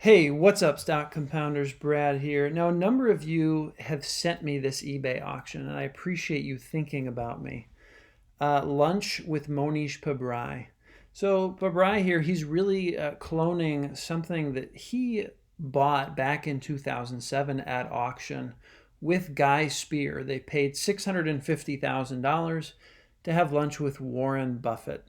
Hey, what's up, stock compounders? Brad here. Now, a number of you have sent me this eBay auction, and I appreciate you thinking about me. Lunch with Mohnish Pabrai. So, Pabrai here, he's really cloning something that he bought back in 2007 at auction with Guy Spear. They paid $650,000 to have lunch with Warren Buffett.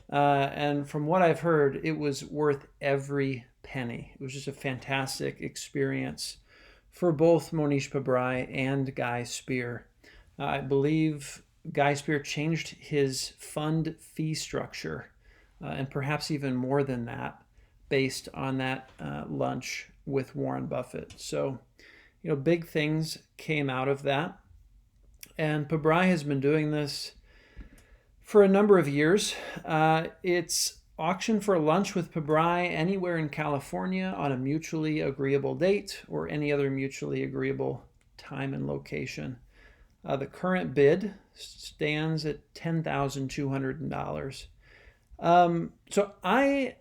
And from what I've heard, it was worth every penny. It was just a fantastic experience for both Mohnish Pabrai and Guy Spear. I believe Guy Spear changed his fund fee structure, and perhaps even more than that, based on that lunch with Warren Buffett. So, big things came out of that. And Pabrai has been doing this for a number of years. It's auction for lunch with Pabrai anywhere in California on a mutually agreeable date or any other mutually agreeable time and location. The current bid stands at $10,200. So I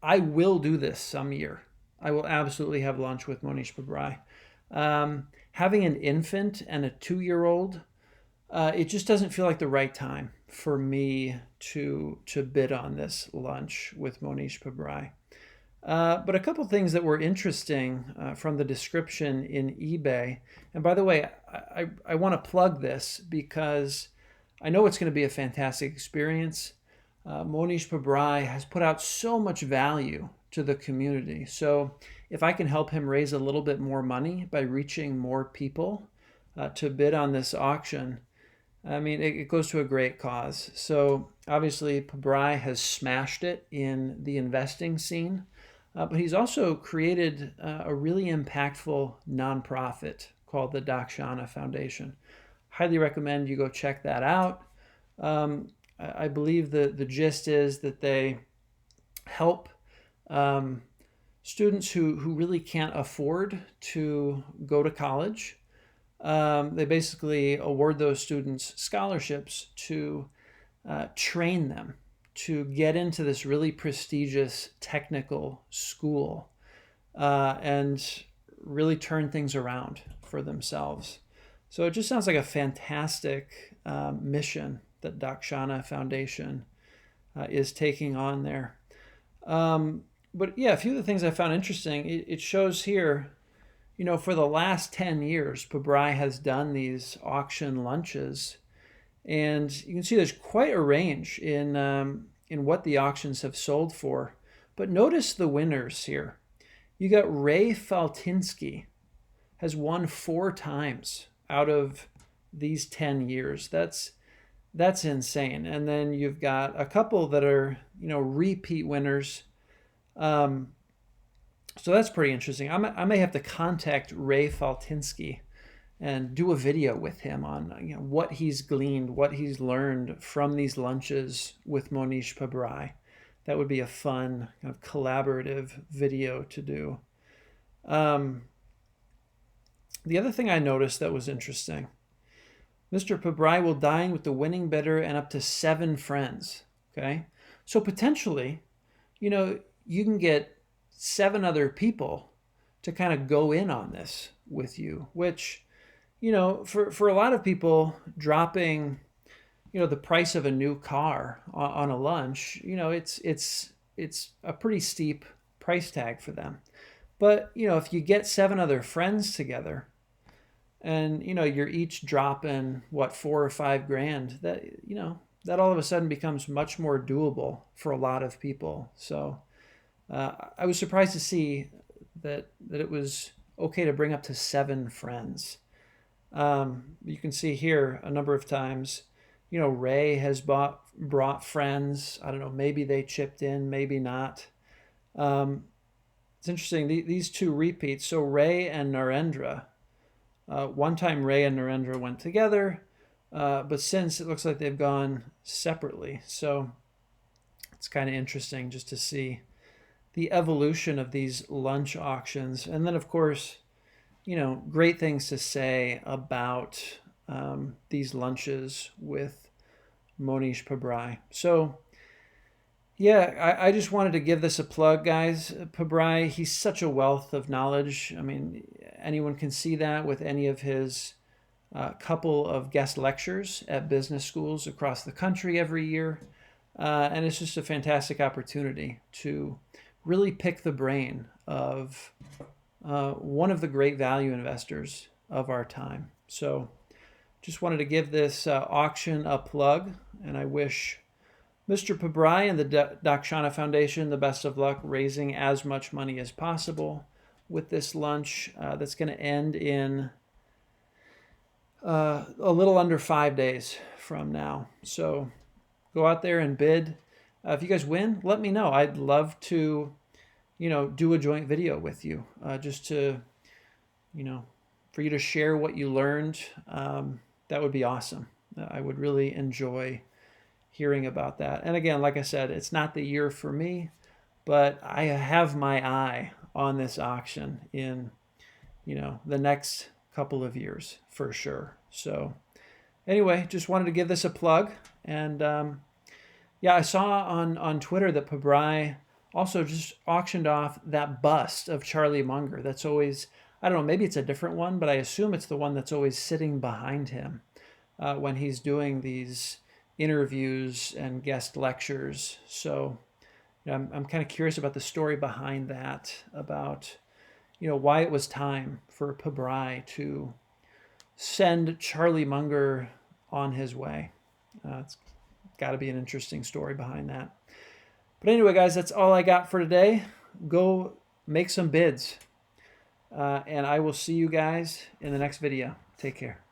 will do this some year. I will absolutely have lunch with Mohnish Pabrai. Having an infant and a 2-year-old, it just doesn't feel like the right time for me to bid on this lunch with Mohnish Pabrai. But a couple things that were interesting from the description in eBay. And by the way, I want to plug this because I know it's going to be a fantastic experience. Mohnish Pabrai has put out so much value to the community. So if I can help him raise a little bit more money by reaching more people to bid on this auction, I mean, it goes to a great cause. So obviously, Pabrai has smashed it in the investing scene, but he's also created a really impactful nonprofit called the Dakshana Foundation. Highly recommend you go check that out. I believe the gist is that they help students who really can't afford to go to college. They basically award those students scholarships to train them to get into this really prestigious technical school and really turn things around for themselves. So it just sounds like a fantastic mission that Dakshana Foundation is taking on there. But yeah, a few of the things I found interesting, it shows here, for the last 10 years, Pabrai has done these auction lunches, and you can see there's quite a range in what the auctions have sold for. But notice the winners here. You got Ray Faltinsky has won 4 times out of these 10 years. That's insane. And then you've got a couple that are repeat winners. So that's pretty interesting. I may have to contact Ray Faltinsky and do a video with him on what he's gleaned, what he's learned from these lunches with Mohnish Pabrai. That would be a fun kind of collaborative video to do. The other thing I noticed that was interesting, Mr. Pabrai will dine with the winning bidder and up to 7 friends. Okay, so potentially, you can get 7 other people to kind of go in on this with you, which, for a lot of people, dropping, the price of a new car on a lunch, it's a pretty steep price tag for them. But, if you get 7 other friends together and, you're each dropping, 4 or 5 grand, that all of a sudden becomes much more doable for a lot of people. So I was surprised to see that it was okay to bring up to 7 friends. You can see here a number of times, Ray has brought friends. I don't know, maybe they chipped in, maybe not. It's interesting, these 2 repeats. So Ray and Narendra. One time Ray and Narendra went together, but since it looks like they've gone separately. So it's kind of interesting just to see the evolution of these lunch auctions. And then, of course, great things to say about these lunches with Mohnish Pabrai. So, Yeah, I just wanted to give this a plug, guys. Pabrai, he's such a wealth of knowledge. I mean, anyone can see that with any of his couple of guest lectures at business schools across the country every year. And it's just a fantastic opportunity to really pick the brain of one of the great value investors of our time. So just wanted to give this auction a plug, and I wish Mr. Pabrai and the Dakshana Foundation the best of luck raising as much money as possible with this lunch that's going to end in a little under 5 days from now. So go out there and bid. If you guys win, let me know. I'd love to, do a joint video with you, just to, for you to share what you learned. That would be awesome. I would really enjoy hearing about that. And again, like I said, it's not the year for me, but I have my eye on this auction in, the next couple of years for sure. So anyway, just wanted to give this a plug. And yeah, I saw on Twitter that Pabrai also just auctioned off that bust of Charlie Munger. That's always, I don't know, maybe it's a different one, but I assume it's the one that's always sitting behind him when he's doing these interviews and guest lectures. So I'm kind of curious about the story behind that, about why it was time for Pabrai to send Charlie Munger on his way. It's got to be an interesting story behind that. But anyway, guys, that's all I got for today. Go make some bids. And I will see you guys in the next video. Take care.